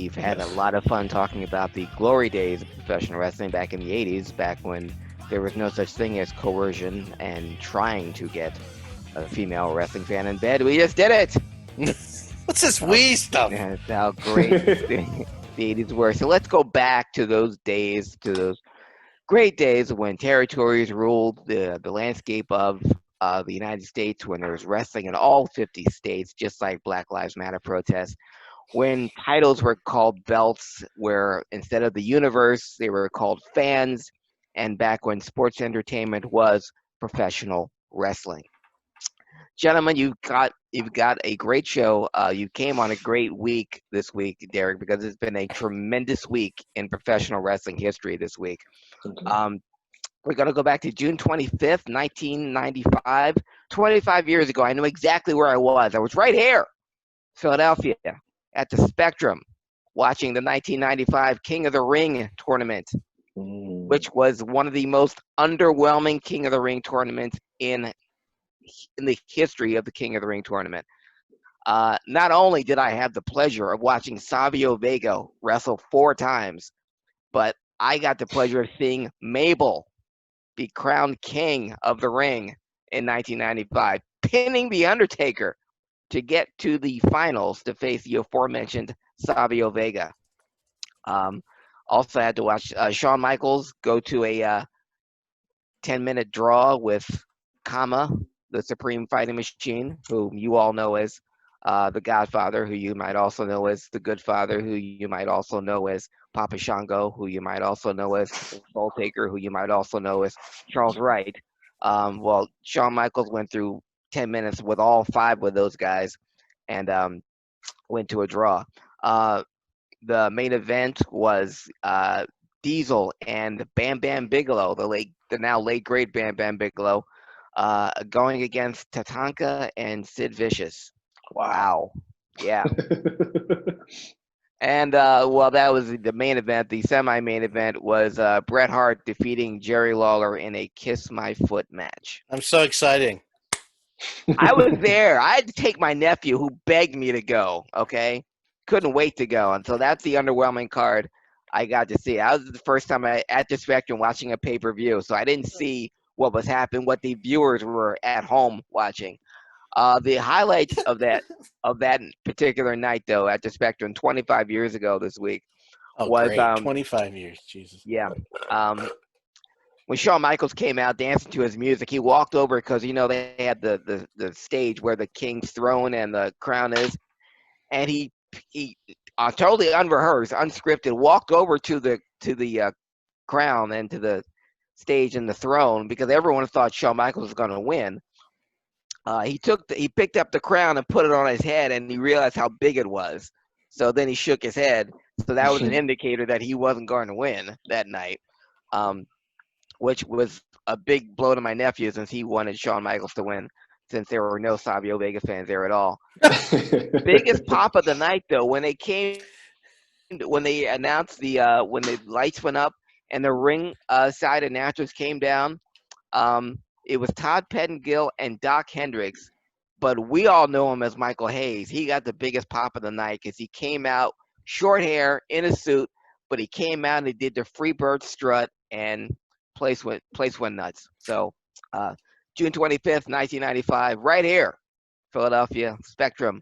We've had a lot of fun talking about the glory days of professional wrestling back in the 80s, back when there was no such thing as coercion and trying to get a female wrestling fan in bed. We just did it! What's this How, wee stuff? that's how great the 80s were. So let's go back to those days, to those great days when territories ruled the landscape of the United States, when there was wrestling in all 50 states, just like Black Lives Matter protests, when titles were called belts, where instead of the universe, they were called fans, and back when sports entertainment was professional wrestling. Gentlemen, you've got a great show. You came on a great week this week, Derek, because it's been a tremendous week in professional wrestling history this week. Okay. We're going to go back to June 25th, 1995. 25 years ago, I know exactly where I was. I was right here, Philadelphia, at the Spectrum, watching the 1995 King of the Ring tournament, which was one of the most underwhelming King of the Ring tournaments in the history of the King of the Ring tournament. Not only did I have the pleasure of watching Savio Vega wrestle 4 times, but I got the pleasure of seeing Mabel be crowned king of the ring in 1995, pinning The Undertaker to get to the finals to face the aforementioned Savio Vega. Also had to watch Shawn Michaels go to a 10-minute draw with Kama, the Supreme Fighting Machine, whom you all know as the Godfather, who you might also know as the Good Father, who you might also know as Papa Shango, who you might also know as Soul Taker, who you might also know as Charles Wright. Well, Shawn Michaels went through 10 minutes with all 5 of those guys and went to a draw. The main event was Diesel and Bam Bam Bigelow, the now late great Bam Bam Bigelow, going against Tatanka and Sid Vicious. Wow. Yeah. And well, that was the main event. The semi-main event was Bret Hart defeating Jerry Lawler in a Kiss My Foot match. I'm so exciting. I was there. I had to take my nephew, who begged me to go. Okay, couldn't wait to go, and so that's the underwhelming card I got to see. That was the first time at the Spectrum watching a pay-per-view, so I didn't see what was happening, what the viewers were at home watching. The highlights of that particular night, though, at the Spectrum 25 years ago this week was great. 25 years, Jesus. yeah. When Shawn Michaels came out dancing to his music, he walked over because they had the stage where the king's throne and the crown is, and he totally unrehearsed, unscripted, walked over to the crown and to the stage and the throne because everyone thought Shawn Michaels was going to win. He picked up the crown and put it on his head, and he realized how big it was. So then he shook his head. So that was an indicator that he wasn't going to win that night, which was a big blow to my nephew since he wanted Shawn Michaels to win, since there were no Savio Vega fans there at all. Biggest pop of the night, though, when they announced when the lights went up and the ring side announcers came down. It was Todd Pettengill and Doc Hendricks, but we all know him as Michael Hayes. He got the biggest pop of the night because he came out short hair in a suit, but he came out and he did the Freebird strut, and place went nuts. So June 25th, 1995, right here, Philadelphia Spectrum.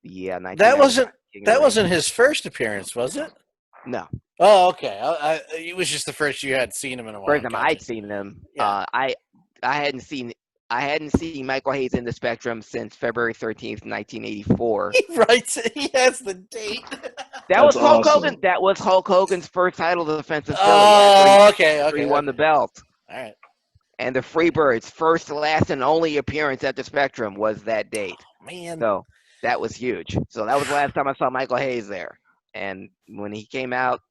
Yeah, that wasn't his first appearance, was it? No. Oh, okay. It was just the first you had seen him in a while. First time I'd seen him. Yeah. I hadn't seen Michael Hayes in the Spectrum since February 13th, 1984. He has the date. That was Hulk Hogan. That was Hulk Hogan's first title defense of Philly. Oh, okay. He won the belt. All right. And the Freebirds' first, last, and only appearance at the Spectrum was that date. Oh, man. So that was huge. So that was the last time I saw Michael Hayes there. And when he came out,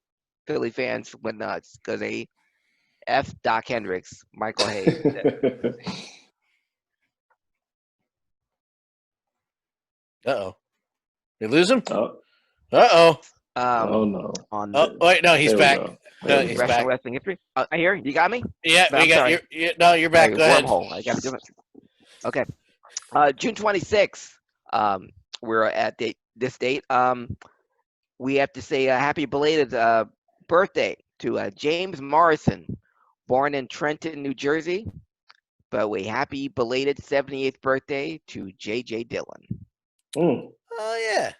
Philly fans went nuts because they F Doc Hendricks, Michael Hayes. Uh-oh. We lose him? Oh. Uh-oh. Oh, no. Wait, no, he's back. No, he's back. Wrestling history. I hear you. Got me? Yeah, no, we got you. No, you're back. Go ahead. Wormhole. I got to do it. Okay. June 26th. We're at this date. we have to say a happy belated birthday to James Morrison, born in Trenton, New Jersey. But a happy belated 78th birthday to J.J. Dillon. Mm. Oh yeah.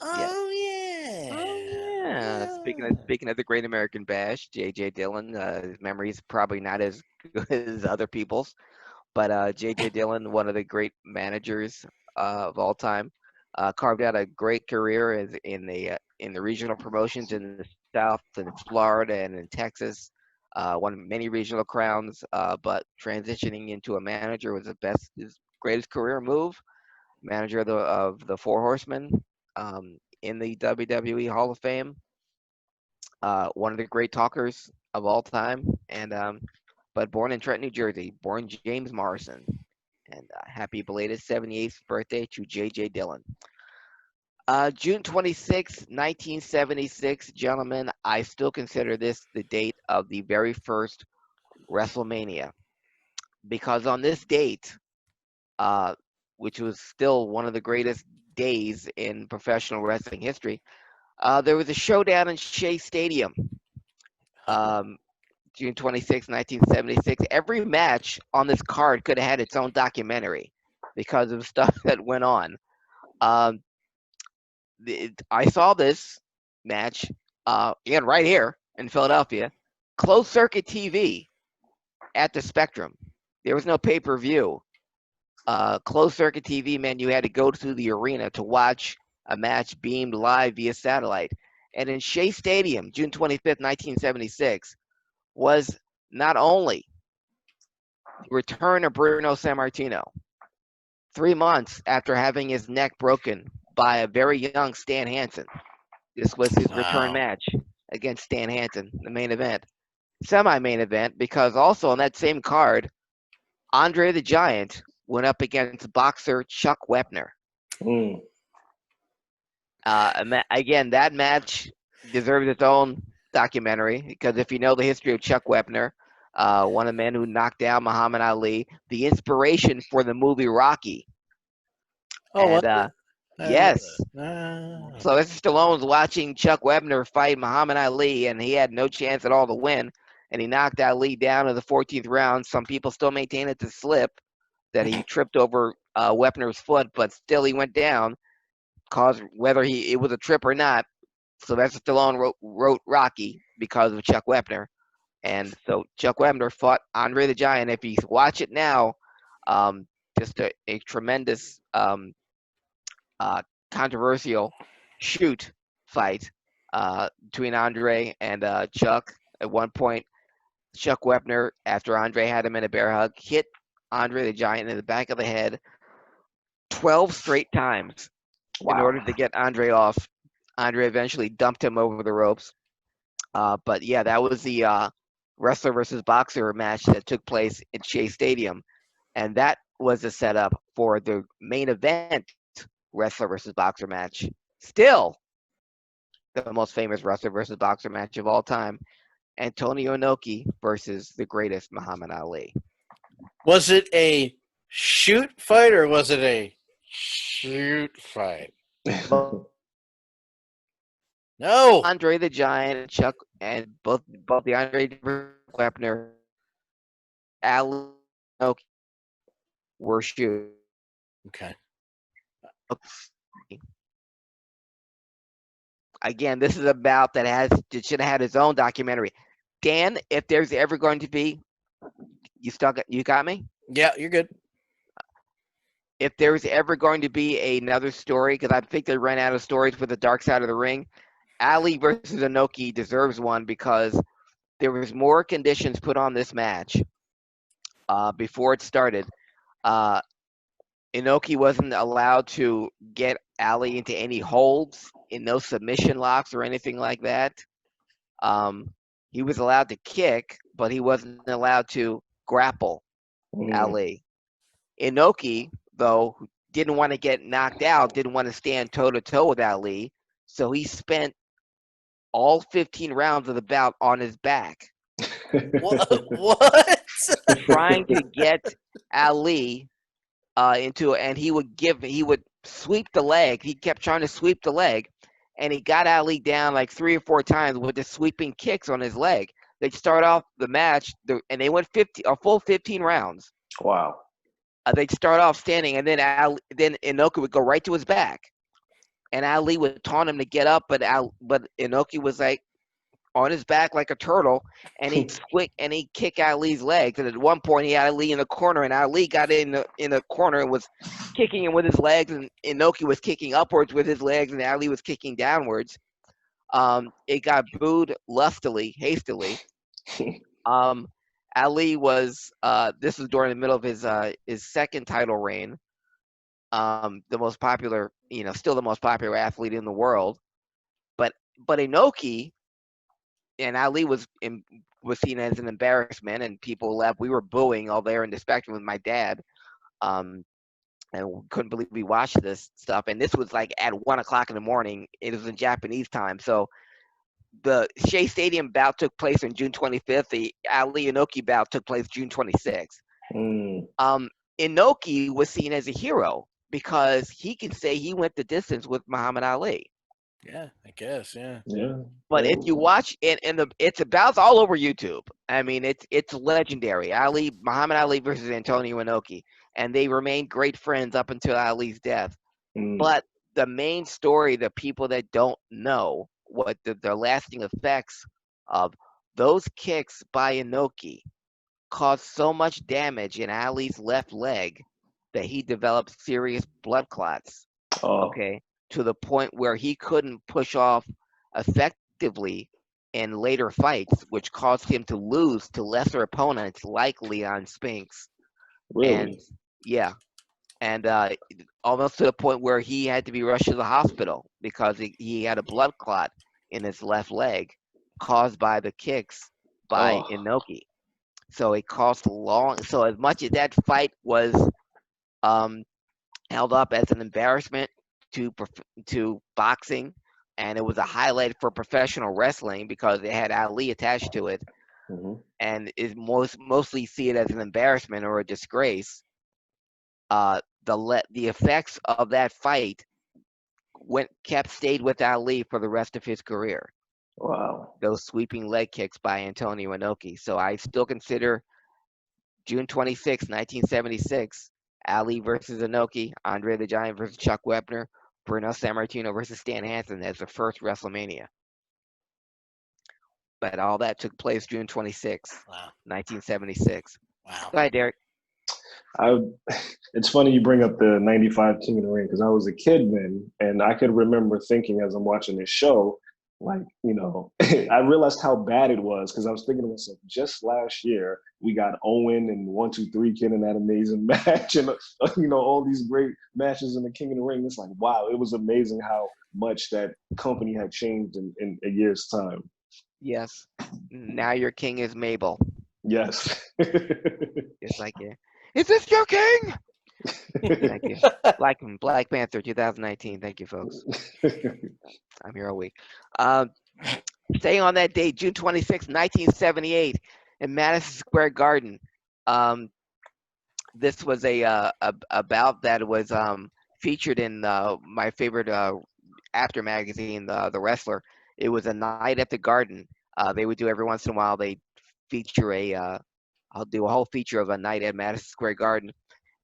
Yes. Oh yeah. Oh yeah. Speaking of Yeah. the Great American Bash, J.J. Dillon, his memory's probably not as good as other people's, but J.J. Dillon, one of the great managers of all time, carved out a great career in the regional promotions in the South and Florida and in Texas. Won many regional crowns, but transitioning into a manager was his greatest career move. Manager of the Four Horsemen in the WWE Hall of Fame. One of the great talkers of all time, and but born in Trenton, New Jersey, born James Morrison. And happy belated 78th birthday to J.J. Dillon. June 26, 1976, gentlemen, I still consider this the date of the very first WrestleMania. Because on this date, uh, which was still one of the greatest days in professional wrestling history, there was a showdown in Shea Stadium, um, June 26, 1976. Every match on this card could have had its own documentary because of stuff that went on. Um, I saw this match again right here in Philadelphia, closed circuit TV at the Spectrum. There was no pay per view. Closed circuit TV meant you had to go to the arena to watch a match beamed live via satellite. And in Shea Stadium, June 25th, 1976, was not only the return of Bruno Sammartino, 3 months after having his neck broken by a very young Stan Hansen. This was his return Wow. match against Stan Hansen, the main event. Semi-main event, because also on that same card, Andre the Giant went up against boxer Chuck Wepner. Mm. Again, that match deserves its own documentary because if you know the history of Chuck Wepner, one of the men who knocked down Muhammad Ali, the inspiration for the movie Rocky. Oh, what? And yes, Uh, Sylvester Stallone's watching Chuck Webner fight Muhammad Ali, and he had no chance at all to win. And he knocked Ali down in the 14th round. Some people still maintain it's a slip that he tripped over Webner's foot, but still he went down. Caused whether it was a trip or not. Sylvester Stallone wrote Rocky because of Chuck Webner, and so Chuck Webner fought Andre the Giant. If you watch it now, um, just a tremendous uh, controversial shoot fight between Andre and Chuck. At one point, Chuck Wepner, after Andre had him in a bear hug, hit Andre the Giant in the back of the head 12 straight times in Wow. order to get Andre off. Andre eventually dumped him over the ropes. But yeah, that was the wrestler versus boxer match that took place in Shea Stadium. And that was the setup for the main event wrestler versus boxer match. Still the most famous wrestler versus boxer match of all time. Antonio Inoki versus the greatest Muhammad Ali. was it a shoot fight or was it a shoot fight? No. Andre the Giant and Chuck and both the Andre Wepner, Ali Inoki were shooting. Okay. Again, this is a bout it should have had its own documentary. Dan, if there's ever going to be, you got me? Yeah, you're good. If there's ever going to be another story, because I think they ran out of stories with the Dark Side of the Ring, Ali versus Inoki deserves one because there was more conditions put on this match before it started. Uh, Inoki wasn't allowed to get Ali into any holds, in no submission locks or anything like that. Um, he was allowed to kick, but he wasn't allowed to grapple Mm. Ali. Inoki, though, didn't want to get knocked out, didn't want to stand toe to toe with Ali, so he spent all 15 rounds of the bout on his back, What? trying to get Ali and he would sweep the leg. He kept trying to sweep the leg, and he got Ali down like 3 or 4 times with the sweeping kicks on his leg. They'd start off the match, and they went a full 15 rounds. Wow. They'd start off standing, and then Inoki would go right to his back, and Ali would taunt him to get up, but Inoki was like on his back like a turtle, and he'd kick Ali's legs. And at one point, he had Ali in the corner, and Ali got in the corner and was kicking him with his legs, and Inoki was kicking upwards with his legs, and Ali was kicking downwards. It got booed hastily. Ali was this was during the middle of his second title reign. The most popular, still the most popular athlete in the world. But Inoki and Ali was seen as an embarrassment, and people left. We were booing all there in the Spectrum with my dad, and we couldn't believe we watched this stuff. And this was like at 1:00 in the morning. It was in Japanese time, so the Shea Stadium bout took place on June 25th. The Ali Inoki bout took place June 26th. Inoki was seen as a hero because he can say he went the distance with Muhammad Ali. Yeah, I guess. Yeah. Yeah. But if you watch it, it's about all over YouTube. I mean, it's legendary. Muhammad Ali versus Antonio Inoki, and they remained great friends up until Ali's death. But the main story, the people that don't know what the lasting effects of those kicks by Inoki caused so much damage in Ali's left leg that he developed serious blood clots. Okay, to the point where he couldn't push off effectively in later fights, which caused him to lose to lesser opponents like Leon Spinks. Really? And yeah, and almost to the point where he had to be rushed to the hospital because he had a blood clot in his left leg caused by the kicks by Inoki. So it cost long. So as much as that fight was held up as an embarrassment to boxing, and it was a highlight for professional wrestling because it had Ali attached to it, and is mostly see it as an embarrassment or a disgrace. The effects of that fight stayed with Ali for the rest of his career. Wow. Those sweeping leg kicks by Antonio Inoki. So I still consider June 26, 1976, Ali versus Inoki, Andre the Giant versus Chuck Wepner, Bruno Sammartino versus Stan Hansen as the first WrestleMania. But all that took place June 26, 1976. Wow. Go ahead, Derek. It's funny you bring up the 95 King of the Ring because I was a kid then, and I could remember thinking as I'm watching this show, like, I realized how bad it was because I was thinking to myself, just last year we got Owen and 1, 2, 3 Kid in that amazing match, and all these great matches in the King of the Ring. It's like, wow, it was amazing how much that company had changed in a year's time. Yes. Now your king is Mabel. Yes. It's like, is this your king? Thank you. Black Panther 2019. Thank you, folks. I'm here all week. Staying on that date, June 26, 1978, in Madison Square Garden. This was a bout that was featured in my favorite After magazine, The Wrestler. It was a night at the Garden. They would do every once in a while. They feature I'll do a whole feature of a night at Madison Square Garden.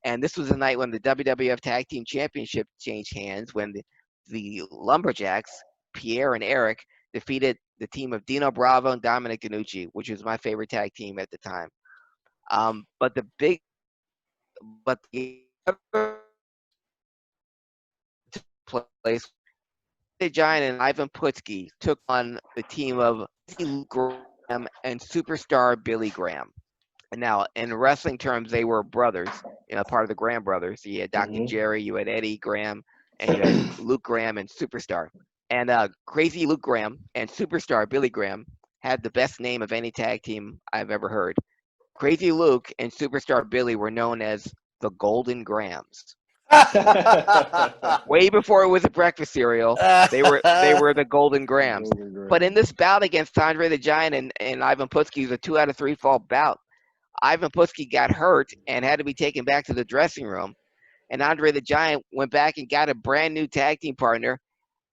And this was a night when the WWF Tag Team Championship changed hands when the Lumberjacks, Pierre and Eric, defeated the team of Dino Bravo and Dominic Ganucci, which was my favorite tag team at the time. But the other place, the Giant and Ivan Putski took on the team of Luke Graham and Superstar Billy Graham. And now, in wrestling terms, they were brothers, part of the Graham brothers. You had Dr. Jerry, you had Eddie Graham, and you had Luke Graham and Superstar. And Crazy Luke Graham and Superstar Billy Graham had the best name of any tag team I've ever heard. Crazy Luke and Superstar Billy were known as the Golden Grahams. Way before it was a breakfast cereal, they were the Golden Grahams. But in this bout against Andre the Giant and Ivan Putski, it was a 2 out of 3 fall bout. Ivan Putski got hurt and had to be taken back to the dressing room. And Andre the Giant went back and got a brand new tag team partner.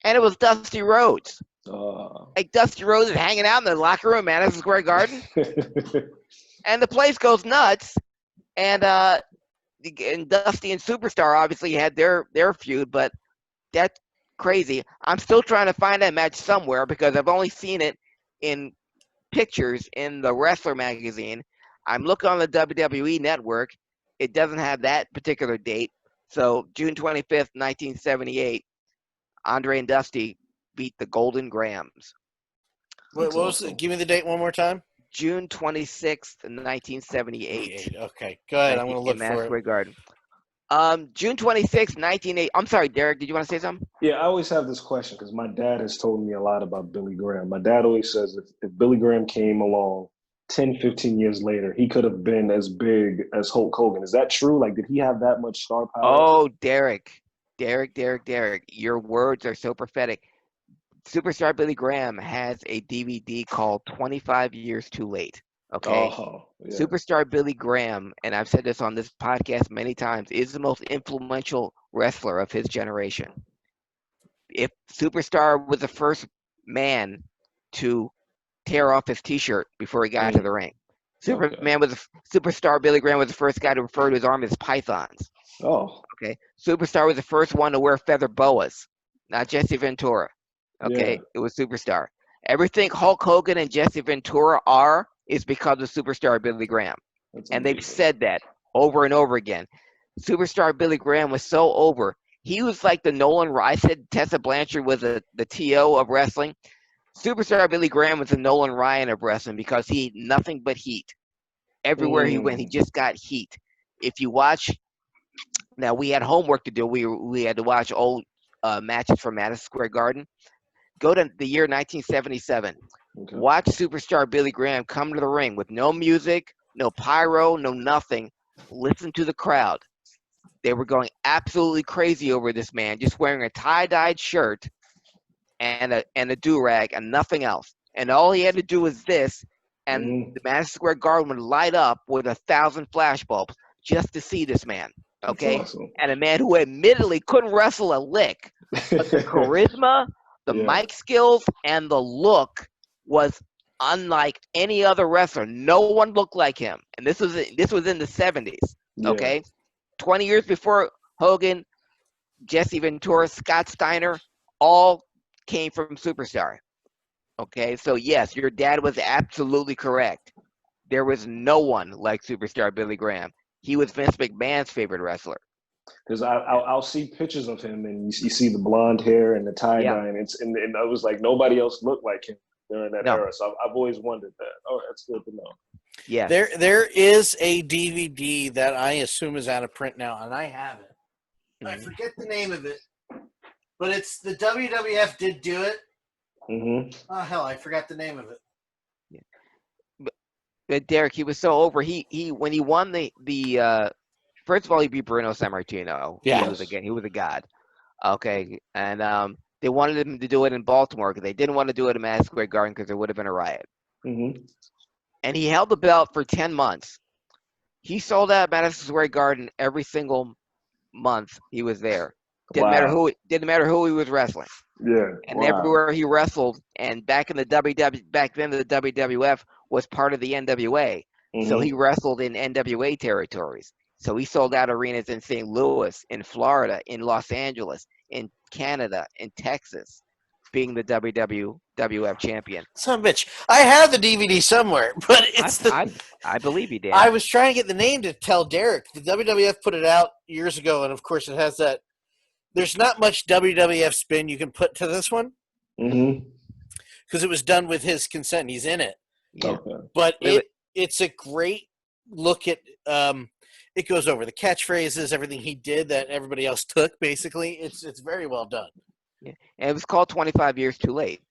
and it was Dusty Rhodes. Uh, Like Dusty Rhodes is hanging out in the locker room at Madison Square Garden, and the place goes nuts. And Dusty and Superstar obviously had their feud, but that's crazy. I'm still trying to find that match somewhere because I've only seen it in pictures in the Wrestler magazine. I'm looking on the WWE network. It doesn't have that particular date. So June 25th, 1978, Andre and Dusty beat the Golden Grams. What was awesome. it? Give me the date one more time. June 26th, 1978, Okay, go ahead. I'm going to in look Madison for Square it. Garden. June 26th, 1980. I'm sorry, Derek. Did you want to say something? Yeah, I always have this question because my dad has told me a lot about Billy Graham. My dad always says if Billy Graham came along 10, 15 years later, he could have been as big as Hulk Hogan. Is that true? Like, did he have that much star power? Oh, Derek. Your words are so prophetic. Superstar Billy Graham has a DVD called 25 Years Too Late. Okay. Oh, yeah. Superstar Billy Graham, and I've said this on this podcast many times, is the most influential wrestler of his generation. If Superstar was the first man to tear off his T-shirt before he got to the ring, Okay. Superstar Billy Graham was the first guy to refer to his arm as pythons. Oh, Okay, Superstar was the first one to wear feather boas, not Jesse Ventura. yeah. Okay, it was Superstar. Everything Hulk Hogan and Jesse Ventura are is because of Superstar Billy Graham. That's And they've amazing. said that over and over again. Superstar Billy Graham was so over. He was like the Nolan. I said Tessa Blanchard was the TO of wrestling. Superstar Billy Graham was the Nolan Ryan of wrestling because he had nothing but heat. Everywhere he went, he Mm, just got heat. If you watch, now we had homework to do. We had to watch old matches from Madison Square Garden. Go to the year 1977. okay. Watch Superstar Billy Graham come to the ring with no music, no pyro, no nothing. Listen to the crowd. They were going absolutely crazy over this man, just wearing a tie-dyed shirt and a do-rag and nothing else. And all he had to do was this, and Mm, the Madison Square Garden would light up with 1,000 flashbulbs just to see this man. that's Okay, awesome. and a man who admittedly couldn't wrestle a lick, but the charisma, the Yeah. mic skills, and the look was unlike any other wrestler. No one looked like him, and this was in the 70s. Yeah. Okay, 20 years before Hogan, Jesse Ventura, Scott Steiner, all came from Superstar. Okay, so yes, your dad was absolutely correct. There was no one like Superstar Billy Graham. He was Vince McMahon's favorite wrestler. Because I'll see pictures of him and you see the blonde hair and the tie Yeah, dye and I was like nobody else looked like him during that no, era. So I've always wondered that. Oh, that's good to know. yes. There is a DVD that I assume is out of print now, and I have it. I Mhm. forget the name of it, but it's the WWF did do it. Mm-hmm. Oh hell, I forgot the name of it. But Derek, he was so over. He when he won the first of all, he beat Bruno Sammartino. Yeah. He was a god. Okay, and they wanted him to do it in Baltimore because they didn't want to do it in Madison Square Garden because there would have been a riot. Mm-hmm. And he held the belt for 10 months. He sold out Madison Square Garden every single month he was there. Wow. Didn't matter who he was wrestling. Yeah. And Wow. everywhere he wrestled, and back then the WWF was part of the NWA. So he Mm-hmm. wrestled in NWA territories. So he sold out arenas in St. Louis, in Florida, in Los Angeles, in Canada, in Texas, being the WWF champion. Son of a bitch. I have the DVD somewhere, but I it's the. I, I believe you, I Dan. was trying to get the name to tell Derek. The WWF put it out years ago, and of course it has that. There's not much WWF spin you can put to this one Mm-hmm. because it was done with his consent. He's in it, Yeah. Okay. but Wait. it's a great look at. It goes over the catchphrases, everything he did that everybody else took. Basically, it's very well done. Yeah. And it was called 25 Years Too Late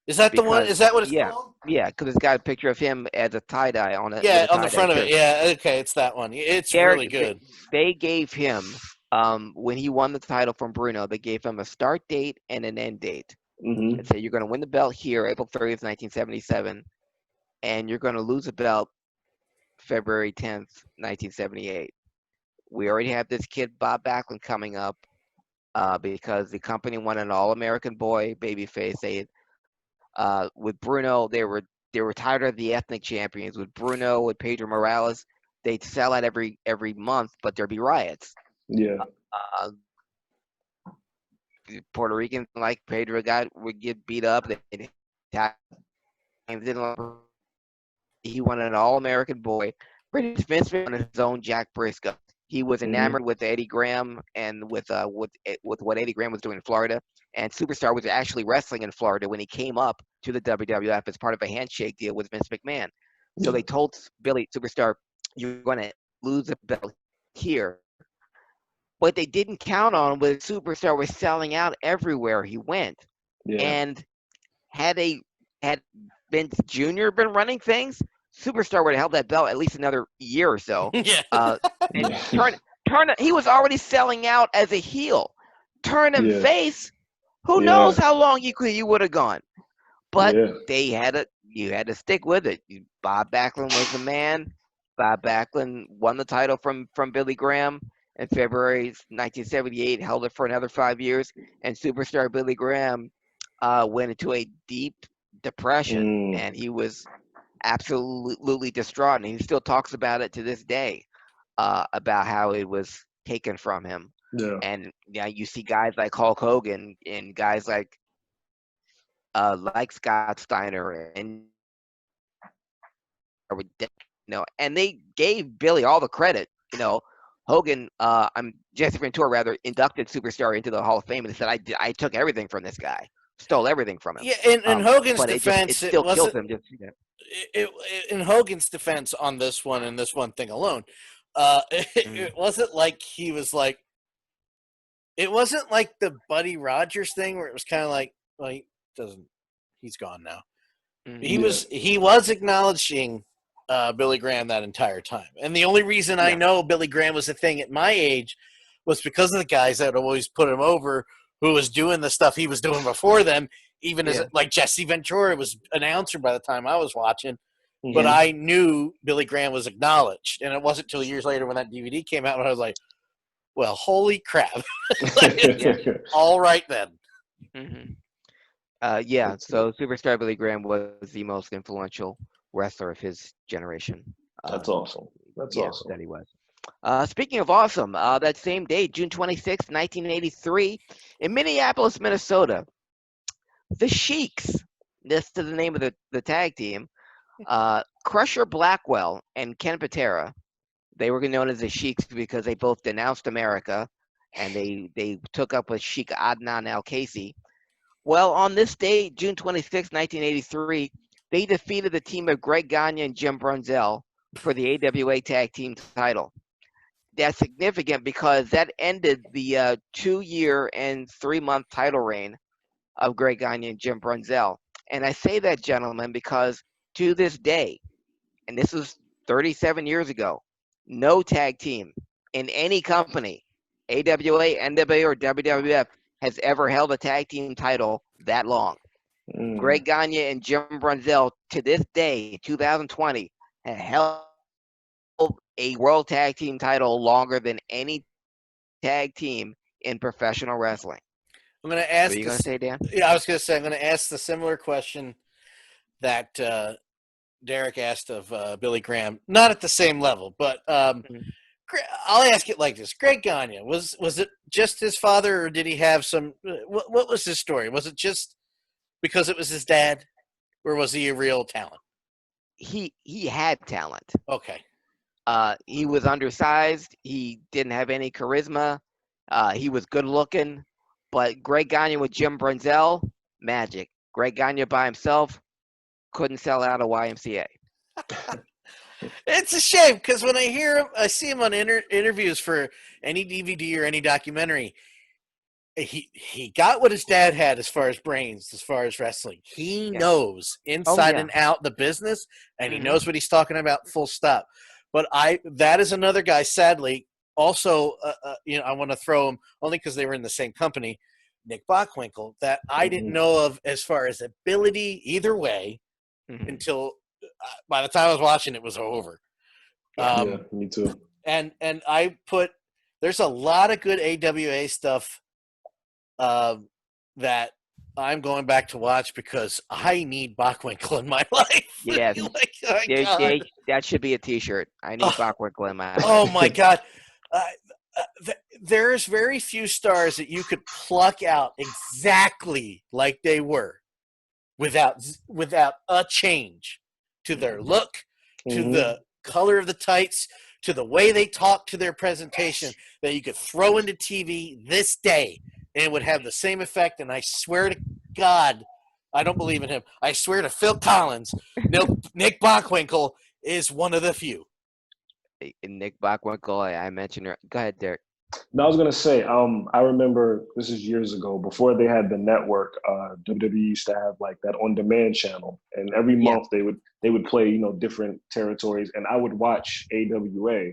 Is that the one? because, Is that what it's yeah, called? yeah, because it's got a picture of him as a tie-dye on it with Yeah, a on the tie-dye front of it. shirt. Yeah, okay, it's that one. It's Derek, really good. they gave him, when he won the title from Bruno, they gave him a start date and an end date. Mm-hmm. And said, you're going to win the belt here, April 30th, 1977, and you're going to lose the belt February 10th, 1978. We already have this kid, Bob Backlund, coming up because the company wanted an All-American boy babyface. With Bruno, they were tired of the ethnic champions. With Bruno, with Pedro Morales, they'd sell out every month, but there'd be riots. Yeah. Uh, Puerto Ricans like Pedro would get beat up. He wanted an all-American boy. British Vince wanted his own Jack Briscoe. He was enamored with Eddie Graham and with what Eddie Graham was doing in Florida. And Superstar was actually wrestling in Florida when he came up to the WWF as part of a handshake deal with Vince McMahon. So they told Billy Superstar, "You're going to lose the belt here." What they didn't count on was Superstar was selling out everywhere he went. Yeah. And had Vince Jr. been running things, Superstar would have held that belt at least another year or so. Yeah. And he was already selling out as a heel. Turn him face, who knows how long you would have gone. But you had to stick with it. Bob Backlund was the man. Bob Backlund won the title from Billy Graham in February 1978, held it for another 5 years, and Superstar Billy Graham went into a deep depression, and he was absolutely distraught, and he still talks about it to this day, about how it was taken from him. Yeah. And now you see guys like Hulk Hogan and guys like Scott Steiner and and they gave Billy all the credit. Hogan, Jesse Ventura rather inducted Superstar into the Hall of Fame and said, I took everything from this guy, stole everything from him. Yeah, in Hogan's but defense, it still kills him. In Hogan's defense on this one and this one thing alone, it wasn't like he was like, it wasn't like the Buddy Rogers thing where it was kind of like, well, he's gone now. He was acknowledging Billy Graham that entire time. And the only reason I know Billy Graham was a thing at my age was because of the guys that always put him over, who was doing the stuff he was doing before them, even as like Jesse Ventura was announcer by the time I was watching. But I knew Billy Graham was acknowledged. And it wasn't until years later when that DVD came out when I was like, well, holy crap. All right then. So Superstar Billy Graham was the most influential wrestler of his generation. That's awesome. That's awesome. That he was. Speaking of awesome, that same day, June 26, 1983, in Minneapolis, Minnesota, the Sheiks, this is the name of the tag team, Crusher Blackwell and Ken Patera, they were known as the Sheiks because they both denounced America, and they took up with Sheik Adnan Al-Kaisi. Well, on this day, June 26, 1983, they defeated the team of Greg Gagne and Jim Brunzell for the AWA Tag Team title. That's significant because that ended the 2-year and 3-month title reign of Greg Gagne and Jim Brunzell. And I say that, gentlemen, because to this day, and this was 37 years ago, no tag team in any company, AWA, NWA, or WWF, has ever held a tag team title that long. Greg Gagne and Jim Brunzell, to this day, 2020, have held a world tag team title longer than any tag team in professional wrestling. I'm going to ask. What are you going to say, Dan? Yeah, I was going to say I'm going to ask the similar question that Derek asked of Billy Graham. Not at the same level, but I'll ask it like this: Greg Gagne, was it just his father, or did he have some? What was his story? Was it just because it was his dad, or was he a real talent? He had talent. Okay. He was undersized. He didn't have any charisma. He was good looking. But Greg Gagne with Jim Brunzell, magic. Greg Gagne by himself couldn't sell out a YMCA. It's a shame because when I see him on interviews for any DVD or any documentary, he got what his dad had as far as brains, as far as wrestling. He knows inside and out the business, and he knows what he's talking about, full stop. But that is another guy, sadly, also, I want to throw him only because they were in the same company, Nick Bockwinkel, that I didn't know of as far as ability either way until by the time I was watching it was over. Yeah, me too. And there's a lot of good AWA stuff that I'm going back to watch because I need Bockwinkel in my life. Yes. Like, oh my God. That should be a T-shirt. I need Bockwinkel in my life. Oh my God. There's very few stars that you could pluck out exactly like they were without a change to their look, to the color of the tights, to the way they talk, to their presentation, that you could throw into TV this day and it would have the same effect. And I swear to God, I don't believe in him. I swear to Phil Collins, Nick Bockwinkel is one of the few. Nick Bockwinkel, I mentioned her. Go ahead, Derek. No, I was gonna say, I remember this is years ago before they had the network. WWE used to have like that on-demand channel, and every month they would play, you know, different territories, and I would watch AWA,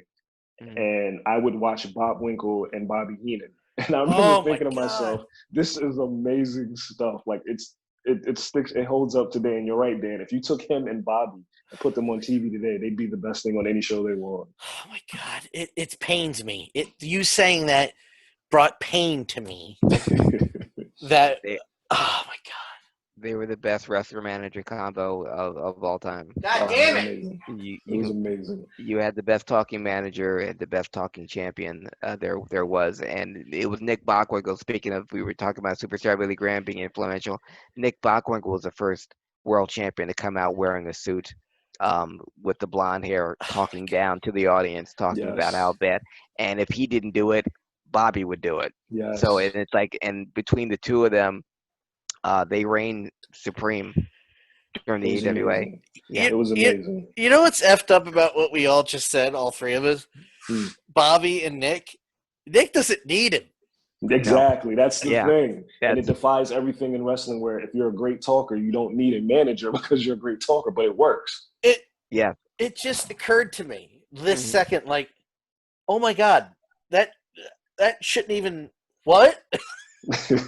and I would watch Bob Winkle and Bobby Heenan, and I remember thinking to myself, this is amazing stuff. Like it sticks, it holds up today. And you're right, Dan. If you took him and Bobby and put them on TV today, they'd be the best thing on any show they were on. Oh my God, it pains me. You saying that brought pain to me. That oh my God, they were the best wrestler manager combo of all time. God damn it! It was amazing. You had the best talking manager and the best talking champion there was, and it was Nick Bockwinkel. Speaking of, we were talking about Superstar Billy Graham being influential. Nick Bockwinkel was the first world champion to come out wearing a suit, with the blonde hair, talking down to the audience, talking about how bad. And if he didn't do it, Bobby would do it. Yes. So it's like, and between the two of them, they reigned supreme during the AWA. Amazing. Yeah, it was amazing. You know what's effed up about what we all just said, all three of us? Bobby and Nick. Nick doesn't need him. Exactly. That's the thing. And it defies everything in wrestling where if you're a great talker, you don't need a manager because you're a great talker, but it works. It just occurred to me this second, like, oh my God, that shouldn't even what?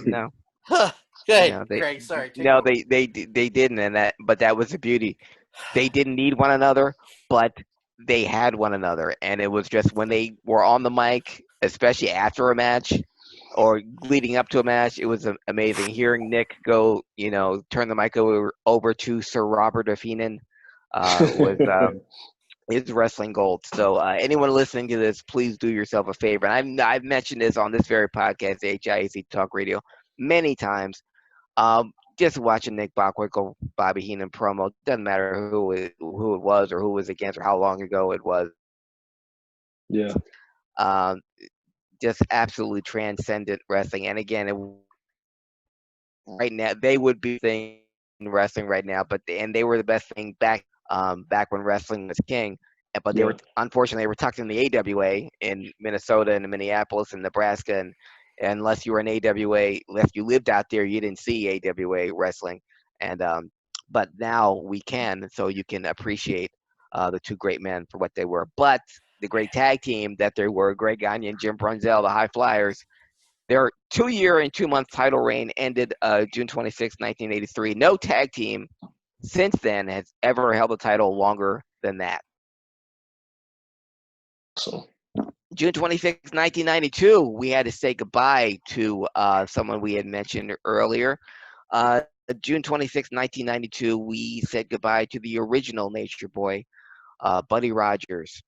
No. Huh. Good, Greg. Sorry. No, they didn't, but that was the beauty. They didn't need one another, but they had one another, and it was just when they were on the mic, especially after a match or leading up to a match, it was amazing. Hearing Nick go, turn the mic over to Sir Robert of Heenan was is wrestling gold. So anyone listening to this, please do yourself a favor. And I've mentioned this on this very podcast, HIAC Talk Radio, many times. Just watching Nick Bockwinkel, Bobby Heenan promo, doesn't matter who it was or who was against or how long ago it was. Yeah. Just absolutely transcendent wrestling. And again, right now they would be thing in wrestling right now, and they were the best thing back when wrestling was king. But they were, unfortunately, they were tucked in the AWA in Minnesota and Minneapolis and Nebraska, and unless you were an AWA, if you lived out there, you didn't see AWA wrestling. And but now we can, so you can appreciate the two great men for what they were. But the great tag team that they were, Greg Gagne and Jim Brunzell, the High Flyers, their 2-year and 2-month title reign ended June 26, 1983. No tag team since then has ever held a title longer than that. So June 26, 1992, we had to say goodbye to someone we had mentioned earlier. June 26, 1992, we said goodbye to the original Nature Boy, Buddy Rogers.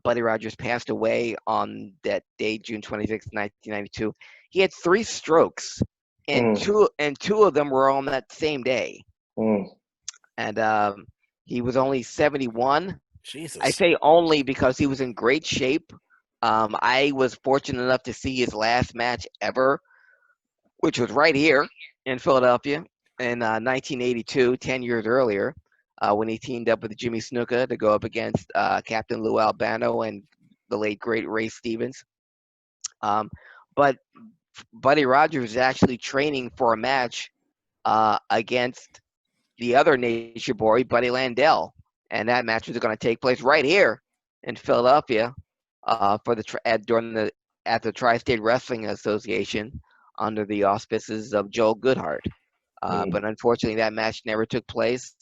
Buddy Rogers passed away on that day, June 26, 1992. He had 3 strokes, and two of them were on that same day. And he was only 71. Jesus. I say only because he was in great shape. I was fortunate enough to see his last match ever, which was right here in Philadelphia in 1982, 10 years earlier, when he teamed up with Jimmy Snuka to go up against Captain Lou Albano and the late, great Ray Stevens. But Buddy Rogers was actually training for a match against the other Nature Boy, Buddy Landell. And that match was going to take place right here in Philadelphia at the Tri-State Wrestling Association under the auspices of Joel Goodhart. But unfortunately, that match never took place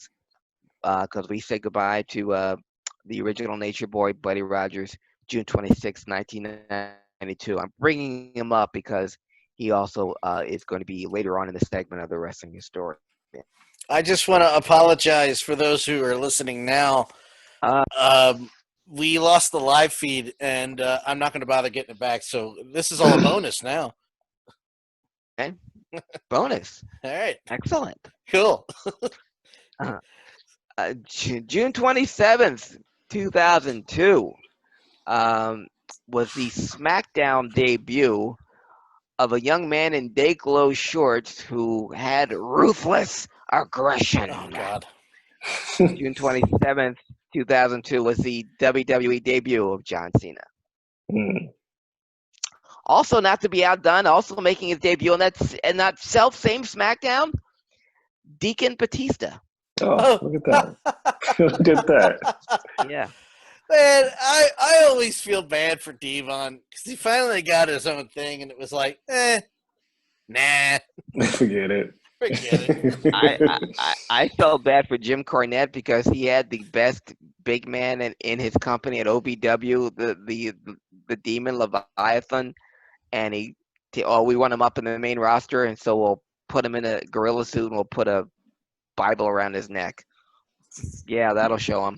because we said goodbye to the original Nature Boy, Buddy Rogers, June 26, 1992. I'm bringing him up because he also is going to be later on in the segment of the Wrestling Historian. I just want to apologize for those who are listening now. Uh, We lost the live feed, and I'm not going to bother getting it back. So this is all a bonus now. Okay. Bonus. All right. Excellent. Cool. June 27th, 2002, was the SmackDown debut of a young man in day glow shorts who had ruthless aggression. Oh, God. June 27th, 2002 was the WWE debut of John Cena. Also, not to be outdone, also making his debut on that same SmackDown, Deacon Batista. Oh, look at that. Look at that. Yeah. Man, I always feel bad for Devon because he finally got his own thing, and it was like, nah, Forget it. forget it. I felt bad for Jim Cornette because he had the best big man in his company at OVW, the Demon Leviathan, and we want him up in the main roster, and so we'll put him in a gorilla suit and we'll put a Bible around his neck. Yeah, that'll show him.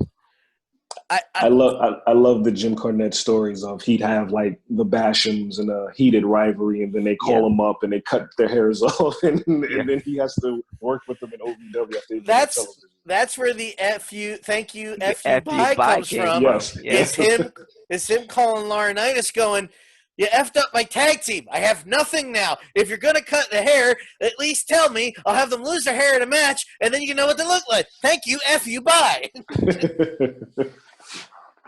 I love the Jim Cornette stories of he'd have like the Bashams in a heated rivalry, and then they call him up and they cut their hairs off, and then he has to work with them in OVW after That's where the thank you bye comes from. Yes. It's him calling Laurinaitis going, you effed up my tag team. I have nothing now. If you're going to cut the hair, at least tell me. I'll have them lose their hair in a match, and then you know what they look like. Thank you, F you, bye.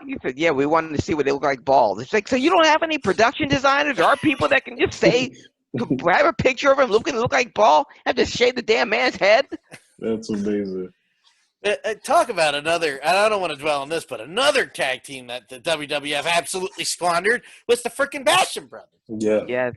He said, yeah, we wanted to see what they look like bald. It's like, so you don't have any production designers or people that can just say, have a picture of him looking like bald, have to shave the damn man's head? That's amazing. Talk about another, I don't want to dwell on this, but another tag team that the WWF absolutely squandered was the freaking Basham brothers. Yeah. Yes.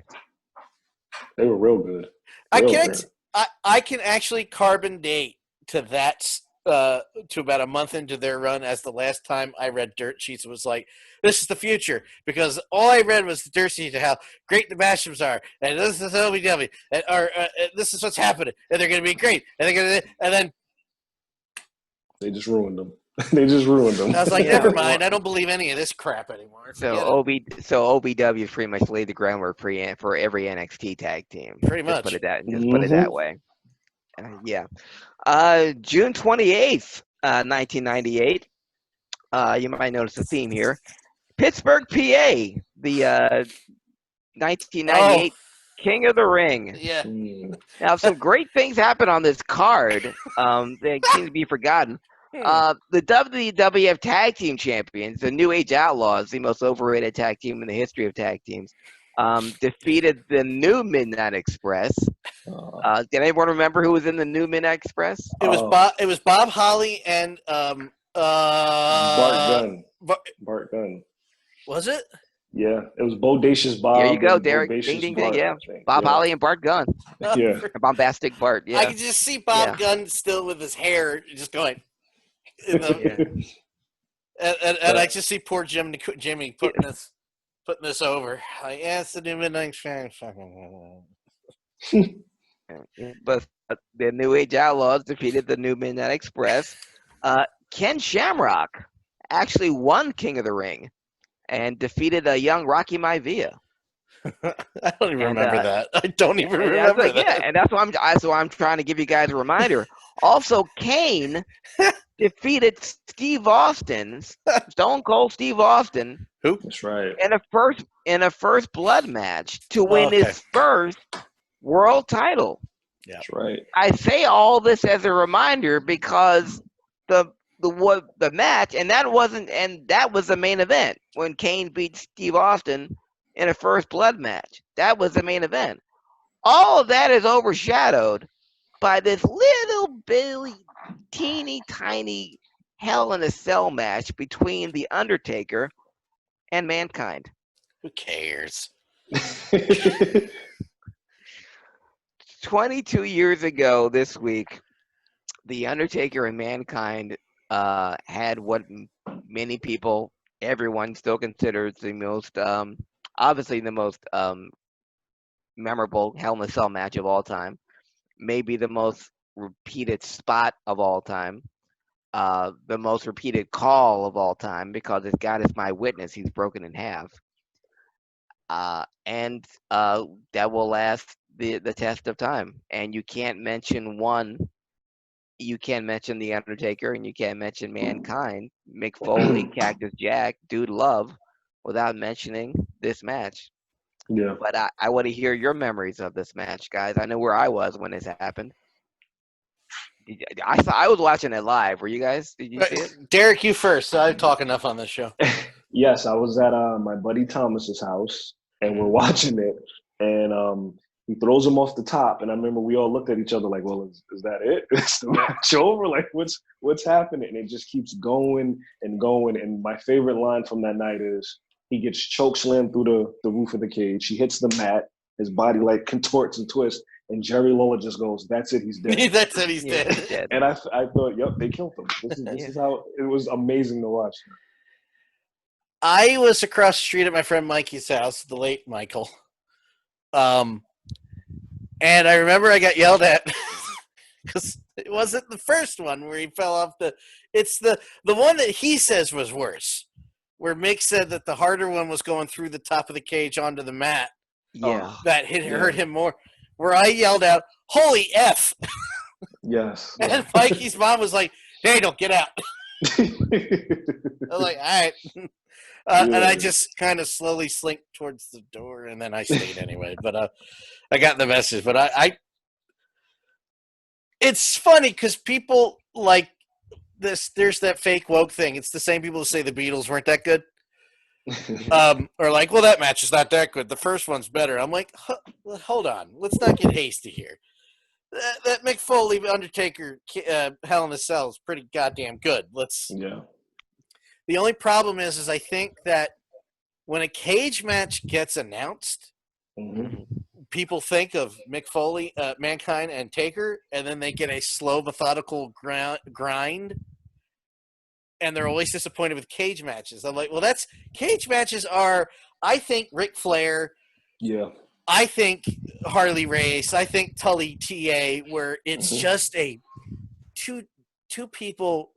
They were real good. I can actually carbon date to that, to about a month into their run as the last time I read dirt sheets. It was like, this is the future, because all I read was the dirt sheets of how great the Bashams are, and this is OVW, or this is what's happening, and they're going to be great, and then they just ruined them. They just ruined them. I was like, never mind, I don't believe any of this crap anymore. So OVW pretty much laid the groundwork for every NXT tag team. Pretty much. Put it that way. Yeah. June 28th, 1998. You might notice a theme here. Pittsburgh, PA, the 1998 King of the Ring. Yeah. Now, some great things happen on this card. They seem to be forgotten. The WWF Tag Team Champions, the New Age Outlaws, the most overrated tag team in the history of tag teams, defeated the New Midnight Express. Did anyone remember who was in the New Midnight Express? It was Bob Holly and Bart Gunn. Bart Gunn. Was it? Yeah, it was Bodacious Bob. There you go, Derek. Ding, ding, ding. Yeah, Bob Holly and Bart Gunn. Yeah, Bombastic Bart. Yeah, I can just see Bob Gunn still with his hair just going. And I just see poor Jimmy putting this over. Like, yeah, it's the New Midnight Express. But the New Age Outlaws defeated the New Midnight Express. Ken Shamrock actually won King of the Ring and defeated a young Rocky Maivia. I don't even remember that. I don't even remember that. Yeah, and that's why I'm trying to give you guys a reminder. Also, Kane defeated Steve Austin, Stone Cold Steve Austin. Who? That's right. In a first blood match to win his first world title. Yeah. That's right. I say all this as a reminder because the match, and that was the main event when Kane beat Steve Austin in a first blood match. That was the main event. All of that is overshadowed by this little bitty, teeny tiny Hell in a Cell match between The Undertaker and Mankind. Who cares? 22 years ago this week, The Undertaker and Mankind had what many people, everyone still considers the most, obviously the most memorable Hell in a Cell match of all time, maybe the most repeated spot of all time, the most repeated call of all time, because if God is my witness, he's broken in half. And that will last the test of time. And you can't mention one. You can't mention The Undertaker, and you can't mention Mankind, Mick Foley, Cactus Jack, Dude Love, without mentioning this match. Yeah. But I want to hear your memories of this match, guys. I know where I was when this happened. I was watching it live. Were you guys? Did you see it? Derek, you first. I talk enough on this show. Yes, I was at my buddy Thomas's house, and we're watching it, and he throws him off the top, and I remember we all looked at each other like, "Well, is that it? Is the match over? Like, what's happening?" And it just keeps going and going. And my favorite line from that night is he gets choke slammed through the roof of the cage. He hits the mat. His body like contorts and twists, and Jerry Lawler just goes, "That's it. He's dead." That's it. He's dead. And I thought, "Yep, they killed him." This is how it was amazing to watch. I was across the street at my friend Mikey's house, the late Michael. And I remember I got yelled at because it wasn't the first one where he fell off the. It's the one that he says was worse, where Mick said that the harder one was going through the top of the cage onto the mat. Yeah. That hurt him more. Where I yelled out, "Holy F!" Yes. And Mikey's mom was like, "Hey, don't get out." I was like, "All right." And I just kind of slowly slinked towards the door, and then I stayed anyway. But I got the message. But I it's funny because people like this. There's that fake woke thing. It's the same people who say the Beatles weren't that good. Or like, well, that match is not that good. The first one's better. I'm like, hold on. Let's not get hasty here. That Mick Foley Undertaker Hell in a Cell is pretty goddamn good. Yeah. The only problem is I think that when a cage match gets announced, people think of Mick Foley, Mankind, and Taker, and then they get a slow, methodical grind, and they're always disappointed with cage matches. I'm like, well, cage matches are, I think, Ric Flair. Yeah. I think Harley Race. I think Tully TA, where it's just a two people.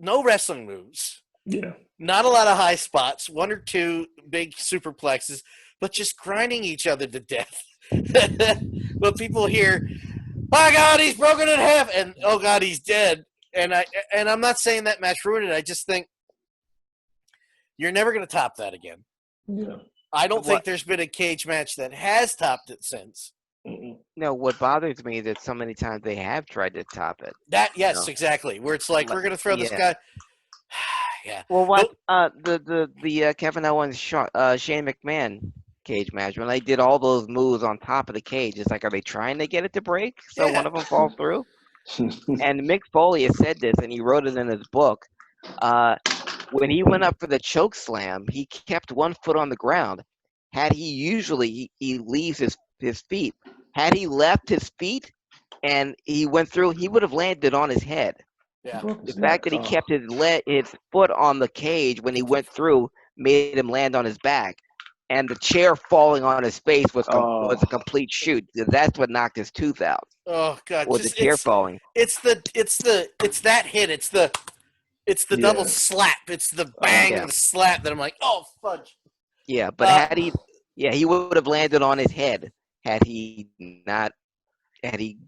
No wrestling moves. Yeah. Not a lot of high spots, one or two big superplexes, but just grinding each other to death. But people hear, "My God, he's broken in half," and "Oh God, he's dead." And I'm not saying that match ruined it. I just think you're never going to top that again. Yeah. I don't think there's been a cage match that has topped it since. No, what bothers me is that so many times they have tried to top it. Exactly. Where it's like, we're going to throw this guy. Yeah. Well, what the Kevin Owens Shane McMahon cage match, when they did all those moves on top of the cage, it's like, are they trying to get it to break so one of them falls through? And Mick Foley has said this, and he wrote it in his book. When he went up for the choke slam, he kept one foot on the ground. Had he usually he leaves his feet. Had he left his feet and he went through, he would have landed on his head. Yeah. The fact that he kept his foot on the cage when he went through made him land on his back, and the chair falling on his face was a complete shoot. That's what knocked his tooth out. Oh God! Was the chair falling? It's that hit. It's the double slap. It's the bang of the slap that I'm like, oh fudge. Yeah, but he would have landed on his head had he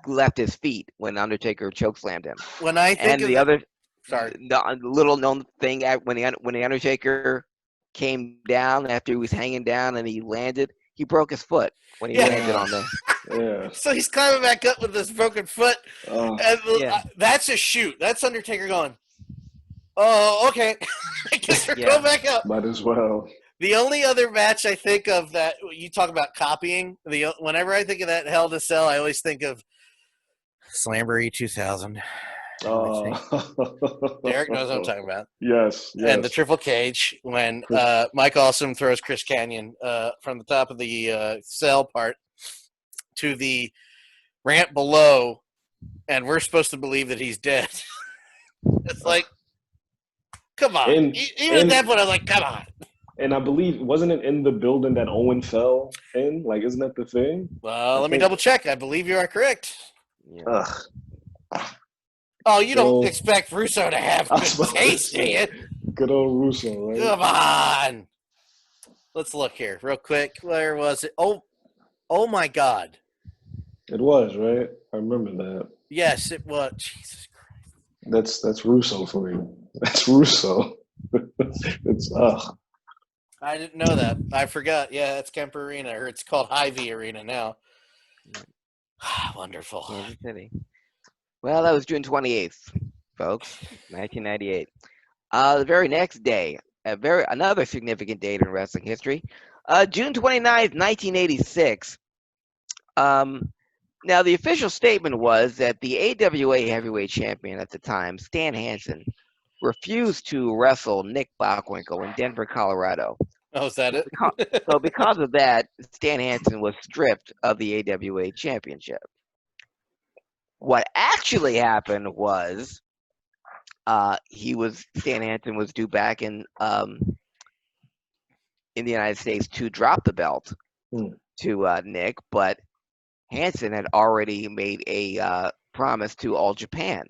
left his feet when Undertaker chokeslammed him. When I think the little known thing, when the Undertaker came down after he was hanging down and he landed, he broke his foot when he landed on the. Yeah. So he's climbing back up with this broken foot, and that's a shoot. That's Undertaker going, "Oh, okay, I guess we're going back up." Might as well. The only other match I think of that you talk about copying, whenever I think of that Hell in a Cell, I always think of Slamboree 2000. Derek knows what I'm talking about. Yes. And the triple cage when Mike Awesome throws Chris Canyon from the top of the cell part to the ramp below, and we're supposed to believe that he's dead. It's like, come on. Even at that point, I was like, come on. And I believe, wasn't it in the building that Owen fell in? Like, isn't that the thing? Let me double check. I believe you are correct. Yeah. Ugh. Oh, you don't So, expect Russo to have I good was about to taste, do you? say, good old Russo, right? Come on. Let's look here real quick. Where was it? Oh my God. It was, right? I remember that. Yes, it was. Jesus Christ. That's Russo for you. That's Russo. It's I didn't know that. I forgot. Yeah, it's Kemper Arena, or it's called Hy-Vee Arena now. Wonderful. Kansas City. Well, that was June 28th, folks, 1998. The very next day, another significant date in wrestling history, June 29th, 1986. Now, the official statement was that the AWA heavyweight champion at the time, Stan Hansen, refused to wrestle Nick Bockwinkel in Denver, Colorado. Oh, is that it? So because of that, Stan Hansen was stripped of the AWA championship. What actually happened was Stan Hansen was due back in the United States to drop the belt to Nick, but Hansen had already made a promise to All Japan,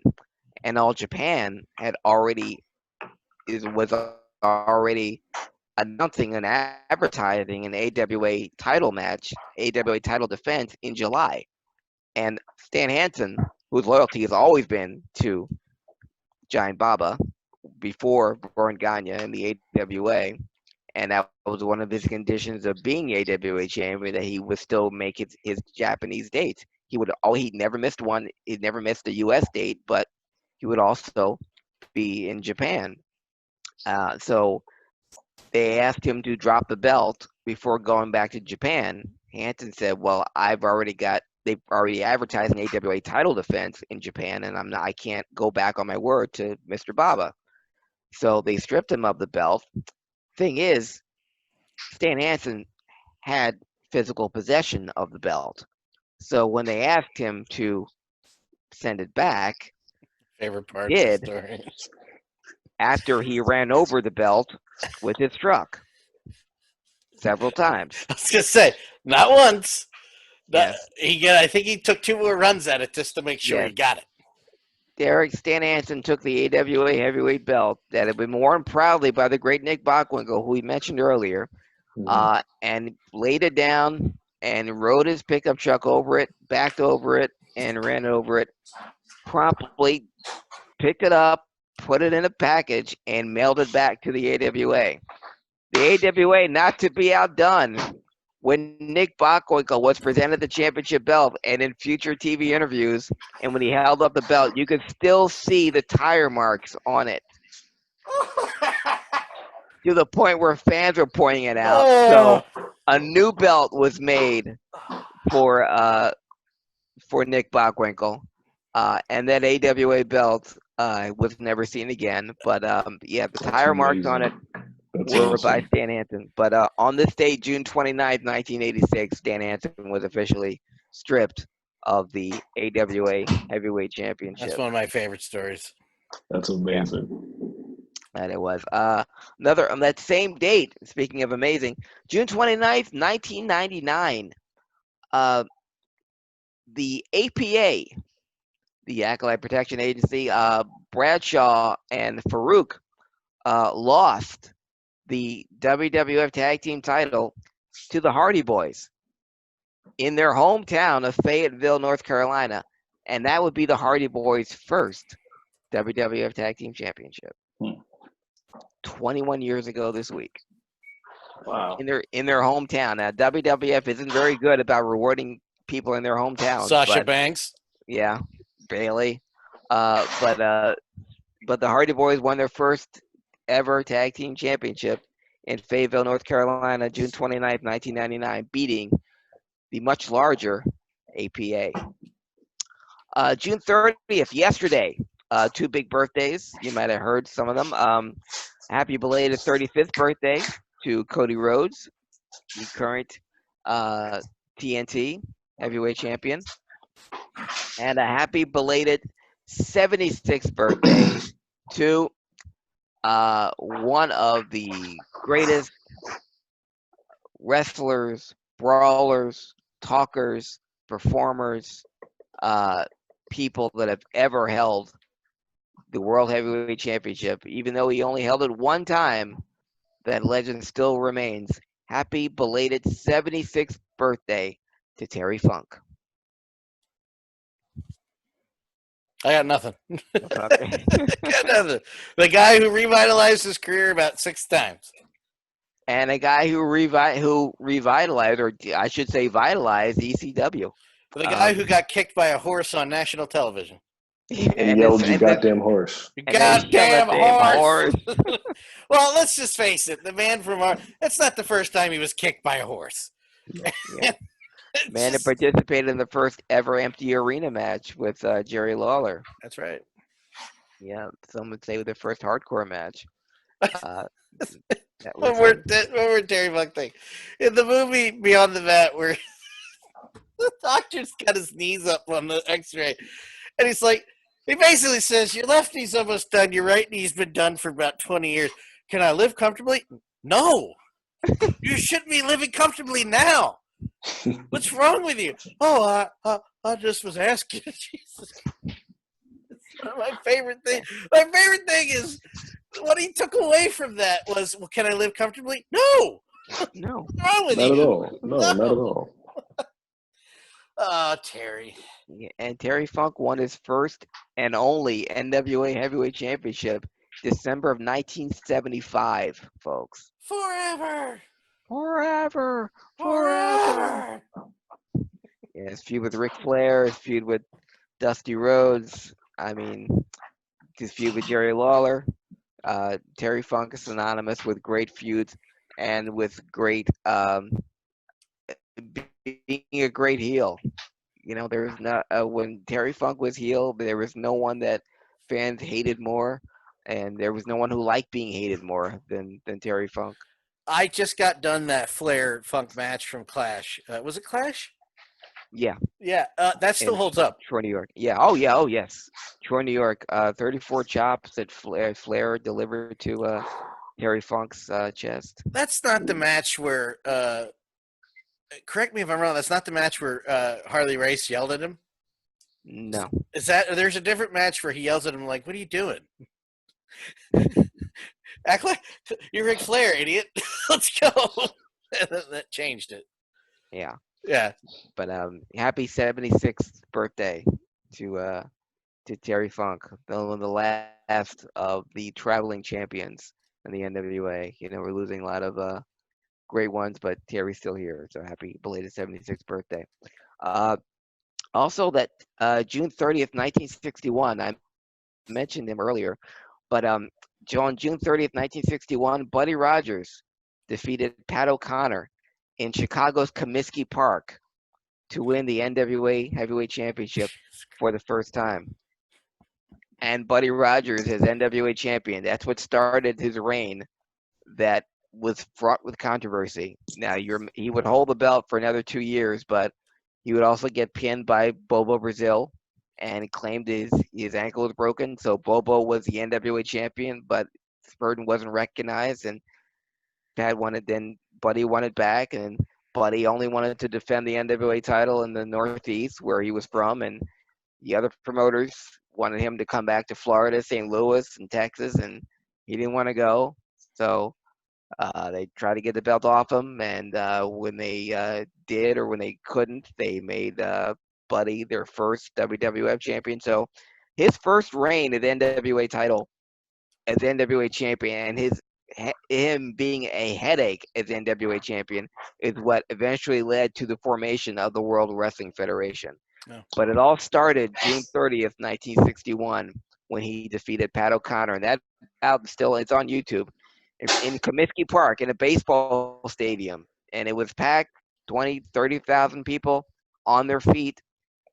and All Japan was already announcing and advertising an AWA title match, AWA title defense in July. And Stan Hansen, whose loyalty has always been to Giant Baba before Vern Gagne in the AWA, and that was one of his conditions of being AWA champion, that he would still make his Japanese dates. He never missed one. He never missed a U.S. date, but he would also be in Japan. So they asked him to drop the belt before going back to Japan. Hansen said, "Well, they've already advertised an AWA title defense in Japan, and I can't go back on my word to Mr. Baba." So they stripped him of the belt. Thing is, Stan Hansen had physical possession of the belt. So when they asked him to send it back, Favorite part he of the did story. after he ran over the belt with his truck several times. I was gonna say, not once. Yes. I think he took 2 more runs at it just to make sure Yes. he got it. Stan Hansen took the AWA heavyweight belt that had been worn proudly by the great Nick Bockwinkel, who we mentioned earlier, and laid it down and rode his pickup truck over it, backed over it, and ran over it. Promptly picked it up, put it in a package, and mailed it back to the AWA. The AWA, not to be outdone, when Nick Bockwinkel was presented the championship belt and in future TV interviews, and when he held up the belt, you could still see the tire marks on it to the point where fans were pointing it out. So a new belt was made for Nick Bockwinkel, and that AWA belt was never seen again. But the tire marks on it were by Stan Hansen. But on this date, June 29th, 1986, Stan Hansen was officially stripped of the AWA Heavyweight Championship. That's one of my favorite stories. That's amazing. Yeah. And it was another on that same date. Speaking of amazing, June 29th, 1999. The APA, the Acolyte Protection Agency, Bradshaw and Farouk lost the WWF Tag Team title to the Hardy Boys in their hometown of Fayetteville, North Carolina, and that would be the Hardy Boys' first WWF Tag Team Championship. 21 years ago this week. Wow. In their hometown. Now, WWF isn't very good about rewarding people in their hometowns. Sasha Banks. Yeah, Bailey. But the Hardy Boys won their first ever tag team championship in Fayetteville, North Carolina, June 29th, 1999, beating the much larger APA. June 30th, yesterday, 2 big birthdays. You might have heard some of them. Happy belated 35th birthday to Cody Rhodes, the current TNT heavyweight champion. And a happy belated 76th birthday to one of the greatest wrestlers, brawlers, talkers, performers, uh, people that have ever held the World Heavyweight Championship. Even though he only held it one time, that legend still remains. Happy belated 76th birthday to Terry Funk. I got nothing. Okay. Got nothing. The guy who revitalized his career about 6 times. And a guy who revitalized, or I should say vitalized, ECW. The guy who got kicked by a horse on national television. And yelled, "You goddamn horse." You And then he goddamn yelled at the horse! Well, let's just face it. The man from that's not the first time he was kicked by a horse. Yeah. Man that participated in the first ever empty arena match with Jerry Lawler. That's right. Yeah, some would say with their first hardcore match. One more Terry Funk thing. In the movie Beyond the Mat, where the doctor's got his knees up on the x-ray, and he's like, he basically says, your left knee's almost done, your right knee's been done for about 20 years. Can I live comfortably? No. You shouldn't be living comfortably now. What's wrong with you? Oh, I just was asking. Jesus. My favorite thing is what he took away from that was, well, can I live comfortably? No. No. What's wrong with Not you? at all. No, not at all. Oh, Terry. Yeah, and Terry Funk won his first and only NWA Heavyweight Championship December of 1975, folks. Forever. Forever. Forever. Yeah, his feud with Ric Flair, his feud with Dusty Rhodes. I mean, his feud with Jerry Lawler. Terry Funk is synonymous with great feuds and with great being a great heel. You know, there was not when Terry Funk was heel, there was no one that fans hated more, and there was no one who liked being hated more than Terry Funk. I just got done that Flair Funk match from Clash. Was it Clash? Yeah. Yeah, that still holds up. Troy, New York. Yeah. Oh, yeah. Oh, yes. Troy, New York. 34 chops that Flair delivered to Terry Funk's chest. That's not the match where. Correct me if I'm wrong. That's not the match where Harley Race yelled at him. No. Is that? There's a different match where he yells at him like, "What are you doing? Act like you're Ric Flair, idiot. Let's go." That changed it. Yeah. Yeah. But happy 76th birthday to Terry Funk, one of the last of the traveling champions in the NWA. You know, we're losing a lot of great ones, but Terry's still here. So happy belated 76th birthday. Also, that June 30th, 1961, I mentioned him earlier, but on June 30th, 1961, Buddy Rogers defeated Pat O'Connor in Chicago's Comiskey Park to win the NWA Heavyweight Championship for the first time. And Buddy Rogers is NWA champion. That's what started his reign that was fraught with controversy. Now, he would hold the belt for another 2 years, but he would also get pinned by Bobo Brazil and claimed his ankle was broken. So Bobo was the NWA champion, but Spurgeon wasn't recognized, and Pat wanted, then Buddy wanted back, and Buddy only wanted to defend the NWA title in the Northeast where he was from, and the other promoters wanted him to come back to Florida, St. Louis, and Texas, and he didn't want to go. So they tried to get the belt off him, and when they did, or when they couldn't, they made Buddy their first WWF champion. So his first reign at the NWA title as NWA champion, and him being a headache as NWA champion, is what eventually led to the formation of the World Wrestling Federation. No. But it all started June 30th, 1961, when he defeated Pat O'Connor, and that out still, it's on YouTube, in Comiskey Park in a baseball stadium, and it was packed, 20, 30,000 people on their feet.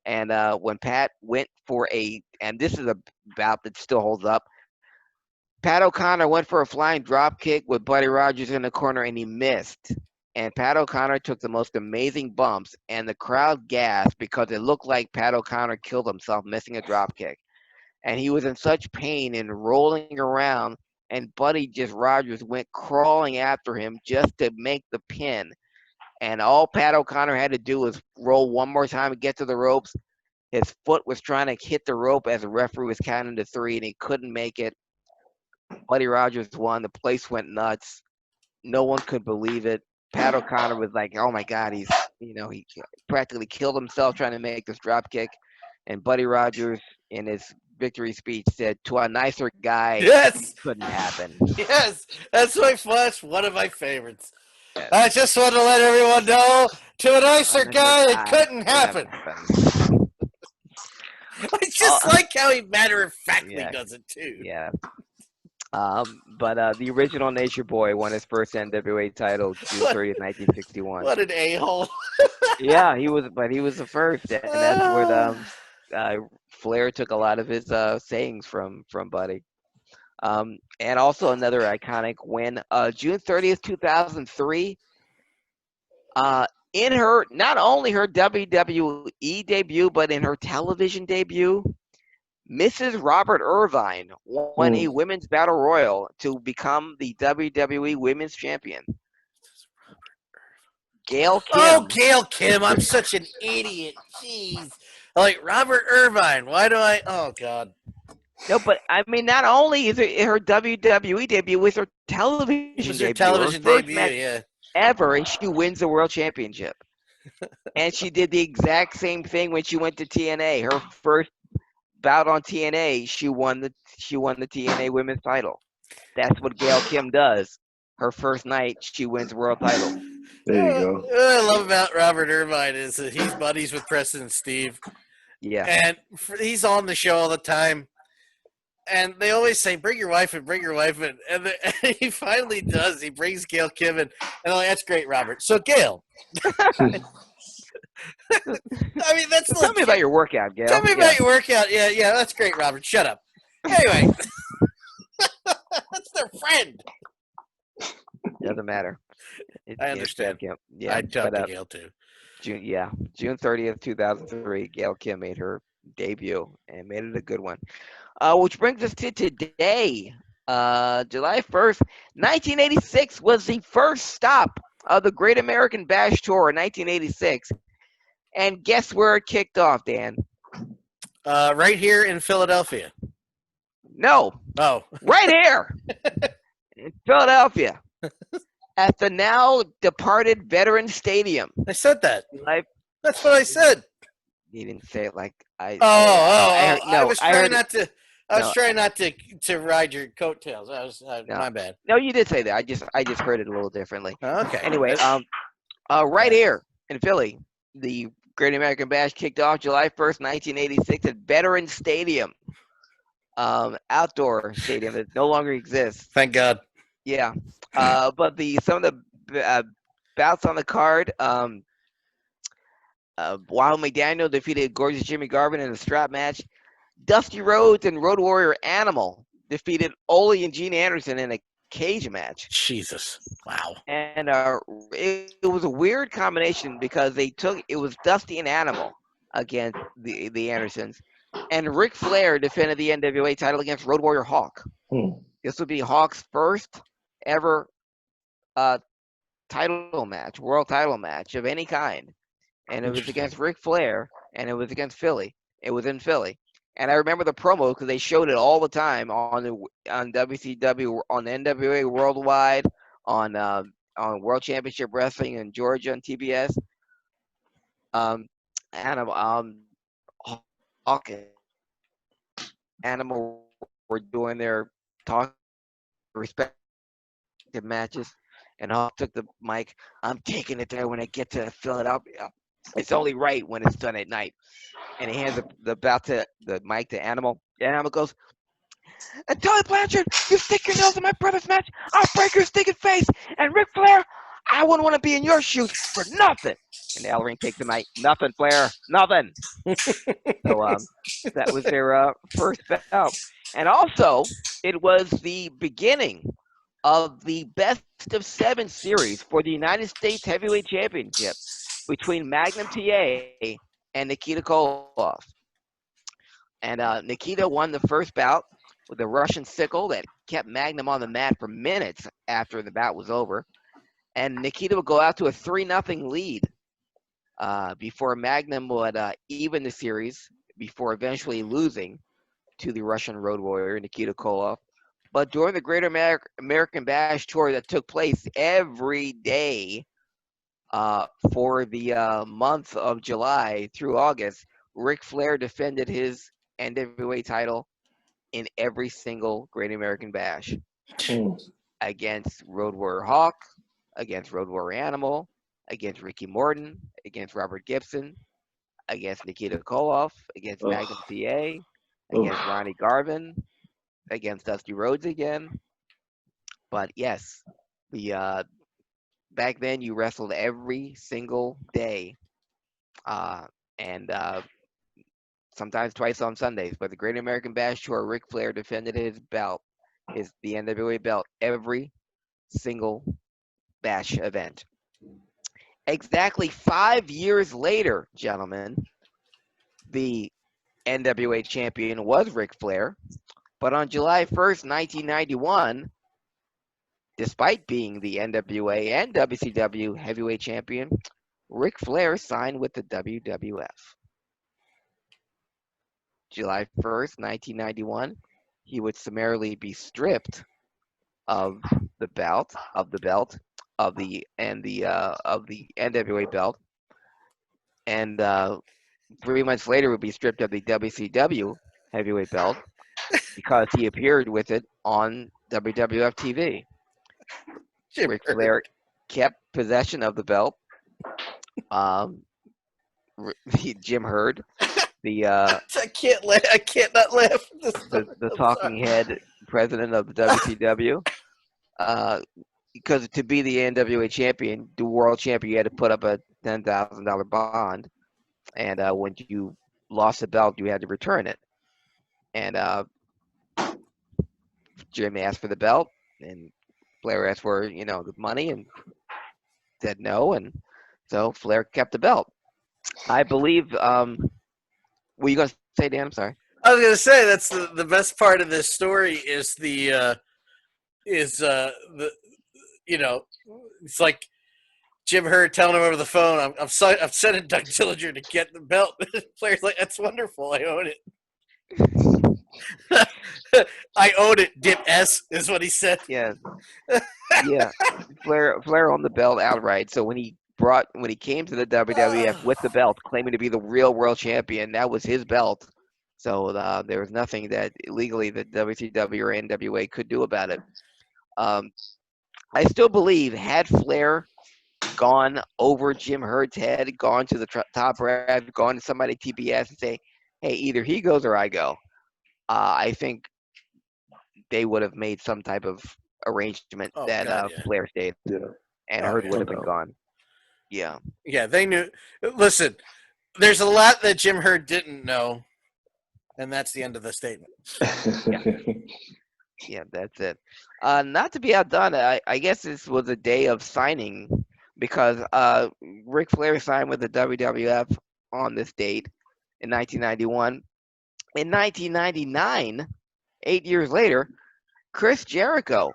And when Pat went for and this is a bout that still holds up, Pat O'Connor went for a flying drop kick with Buddy Rogers in the corner, and he missed. And Pat O'Connor took the most amazing bumps, and the crowd gasped because it looked like Pat O'Connor killed himself missing a drop kick. And he was in such pain and rolling around, and Buddy Rogers went crawling after him just to make the pin. and all Pat O'Connor had to do was roll one more time and get to the ropes. His foot was trying to hit the rope as the referee was counting to 3, and he couldn't make it. Buddy Rogers won. The place went nuts. No one could believe it. Pat O'Connor was like, "Oh my God, he practically killed himself trying to make this drop kick." And Buddy Rogers, in his victory speech, said, "To a nicer guy, Yes, couldn't happen." yes, that's one of my favorites. Yes. I just want to let everyone know, to a nicer guy, it couldn't happen. I just like how he matter-of-factly does it, too. Yeah. But the original Nature Boy won his first NWA title June 30th, 1961. What an a-hole. Yeah, he was the first, and that's where Flair took a lot of his sayings from Buddy. And also another iconic win, June 30th, 2003. In her, not only her WWE debut, but in her television debut, Mrs. Robert Irvine won a women's battle royal to become the WWE Women's Champion. Gail Kim. Oh, Gail Kim. I'm such an idiot. Jeez. Like, Robert Irvine. Why do I? Oh, God. No, but I mean, not only is it her WWE debut, it was her television debut. It was her television debut, yeah. Ever, and she wins the World Championship. And she did the exact same thing when she went to TNA. Her first bout on TNA, she won the TNA Women's title. That's what Gail Kim does. Her first night, she wins the world title. There you go. What I love about Robert Irvine is that he's buddies with Preston and Steve. Yeah. And he's on the show all the time. And they always say, bring your wife in, bring your wife in. And he finally does. He brings Gail Kim in. And I'm like, that's great, Robert. So, Gail. I mean, that's Tell me about your workout, Gail. Tell me about your workout. Yeah, that's great, Robert. Shut up. Anyway. That's their friend. Doesn't matter. I understand. Yeah, I talked to Gail, too. June 30th, 2003, Gail Kim made her debut and made it a good one. Which brings us to today. July 1st, 1986 was the first stop of the Great American Bash Tour in 1986. And guess where it kicked off, Dan? Right here in Philadelphia. No. Oh. Right here in Philadelphia. At the now departed Veterans Stadium. I said that. That's what I said. You didn't say it like I. I was trying not to ride your coattails. My bad. No, you did say that. I just heard it a little differently. Okay. Anyway, right here in Philly, the Great American Bash kicked off July 1st, 1986 at Veterans Stadium, outdoor stadium that no longer exists. Thank God. Yeah, but some of the bouts on the card. Wild McDaniel defeated Gorgeous Jimmy Garvin in a strap match. Dusty Rhodes and Road Warrior Animal defeated Ole and Gene Anderson in a cage match. Jesus. Wow. And it was a weird combination because it was Dusty and Animal against the Andersons. And Ric Flair defended the NWA title against Road Warrior Hawk. This would be Hawk's first ever title match, world title match of any kind. And it was against Ric Flair, and it was against Philly. It was in Philly. And I remember the promo because they showed it all the time on WCW, on NWA Worldwide, on World Championship Wrestling in Georgia on TBS. Hawk and Animal were doing their talk respective matches, and Hawk took the mic. I'm taking it there when I get to Philadelphia. It's only right when it's done at night. And he hands the mic to Animal. And Animal goes, and Tully Blanchard, you stick your nose in my brother's match, I'll break your stinking face. And Ric Flair, I wouldn't want to be in your shoes for nothing. And Ellering takes the mic, nothing, Flair, nothing. So that was their first bout. And also, it was the beginning of the best of 7 series for the United States Heavyweight Championship between Magnum TA and Nikita Koloff. And Nikita won the first bout with a Russian sickle that kept Magnum on the mat for minutes after the bout was over. and Nikita would go out to a 3-0 lead before Magnum would even the series before eventually losing to the Russian Road Warrior, Nikita Koloff. But during the Great American Bash Tour that took place every day for the month of July through August, Ric Flair defended his NWA title in every single Great American Bash against Road Warrior Hawk, against Road Warrior Animal, against Ricky Morton, against Robert Gibson, against Nikita Koloff, against Magnum TA, against Ronnie Garvin, against Dusty Rhodes again. But yes, the back then you wrestled every single day, and sometimes twice on Sundays. But the Great American Bash Tour, Ric Flair defended his belt, the NWA belt, every single Bash event. Exactly 5 years later, gentlemen, the NWA champion was Ric Flair. But on July 1st, 1991, despite being the NWA and WCW heavyweight champion, Ric Flair signed with the WWF. July 1st, 1991, he would summarily be stripped of the NWA belt, and 3 months later would be stripped of the WCW heavyweight belt because he appeared with it on WWF TV. Ric Flair kept possession of the belt. Jim Herd, I can't not laugh. the talking head president of the WCW, because to be the NWA champion, the world champion, you had to put up a $10,000 bond, and when you lost the belt, you had to return it. And Jim asked for the belt, and Flair asked for the money, and said no, and so Flair kept the belt. I believe. Were you gonna say, Dan? I'm sorry. I was gonna say that's the best part of this story is the it's like Jim Herd telling him over the phone, I'm sending Doug Dillinger to get the belt. Flair's like, that's wonderful. I own it. I own it. Dip S is what he said. Yeah. Flair owned the belt outright. So when he came to the WWF with the belt, claiming to be the real world champion, that was his belt. So there was nothing that legally the WCW or NWA could do about it. I still believe had Flair gone over Jim Herd's head, gone to the top brass, gone to somebody at TBS and say, hey, either he goes or I go, I think they would have made some type of arrangement Flair stayed, and Herd would have been gone. Yeah. Yeah, they knew. Listen, there's a lot that Jim Herd didn't know, and that's the end of the statement. Yeah, that's it. Not to be outdone, I guess this was a day of signing because Ric Flair signed with the WWF on this date in 1991. In 1999, 8 years later, Chris Jericho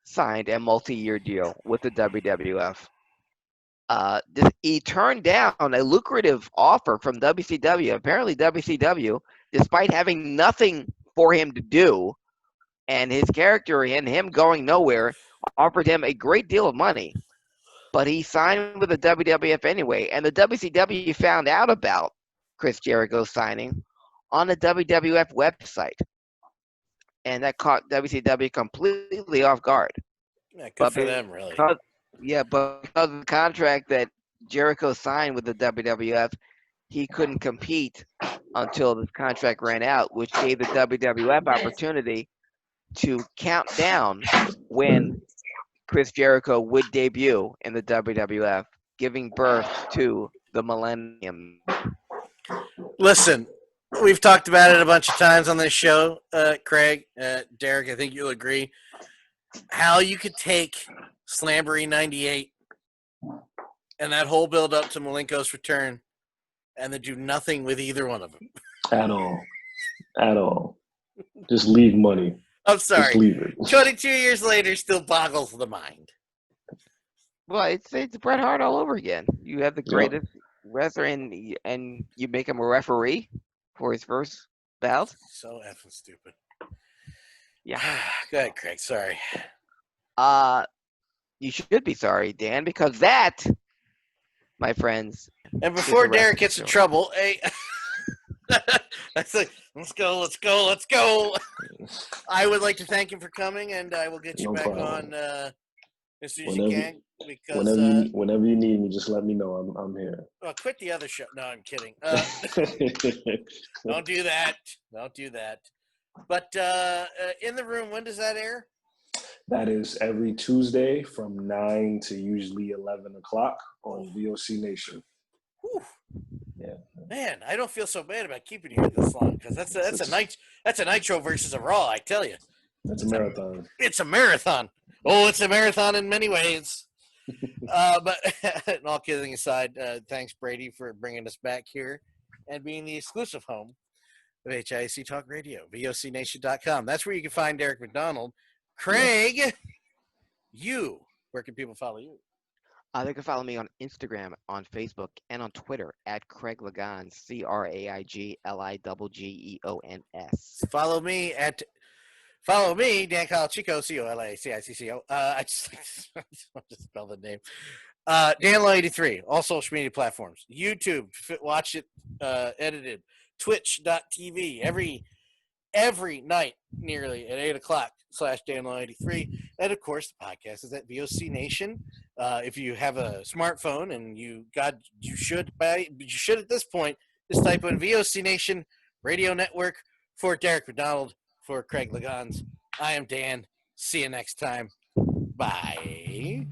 signed a multi-year deal with the WWF. He turned down a lucrative offer from WCW. Apparently, WCW, despite having nothing for him to do, and his character and him going nowhere, offered him a great deal of money. But he signed with the WWF anyway, and the WCW found out about Chris Jericho's signing on the WWF website. And that caught WCW completely off guard. Yeah, good for them, really. But because of the contract that Jericho signed with the WWF, he couldn't compete until the contract ran out, which gave the WWF opportunity to count down when Chris Jericho would debut in the WWF, giving birth to the Millennium. Listen, we've talked about it a bunch of times on this show, Craig, Derek, I think you'll agree. How you could take Slamboree 98 and that whole build up to Malenko's return and then do nothing with either one of them. At all. Just leave money. I'm sorry. Just leave it. 22 years later still boggles the mind. Well, it's Bret Hart all over again. You have the Yep. greatest wrestler, and you make him a referee for his first bout. So effing stupid. Yeah. Go ahead, Craig. Sorry. You should be sorry, Dan, because that, my friends, And is before the Derek wrestling gets in show. trouble, hey, that's like, let's go. I would like to thank him for coming, and I will get you No back problem. on as soon as Whenever, you can. Because whenever you need me, just let me know. I'm here. quit the other show. No, I'm kidding. Don't do that. Don't do that. But in the room, when does that air? That is every Tuesday from 9 to usually 11 o'clock on VOC Nation. Whew. Yeah. Man, I don't feel so bad about keeping you here this long because that's a Nitro versus a Raw. I tell you, That's a marathon. It's a marathon. Oh, it's a marathon in many ways. But all kidding aside, thanks Brady for bringing us back here and being the exclusive home of HIAC Talk Radio, VOCNation.com. That's where you can find Derek McDonald. Craig, where can people follow you? They can follow me on Instagram, on Facebook, and on Twitter at Craig Lagons, CraigLiGons. Follow me, Dan Colachico, COLACICCO. I just want to spell the name. DanLaw83, all social media platforms. YouTube, watch it edited. Twitch.tv every night nearly at 8 o'clock /DanLaw83. And of course, the podcast is at VOC Nation. If you have a smartphone and you should at this point just type in VOC Nation Radio Network. For Derek McDonald, for Craig Lagons, I am Dan. See you next time. Bye.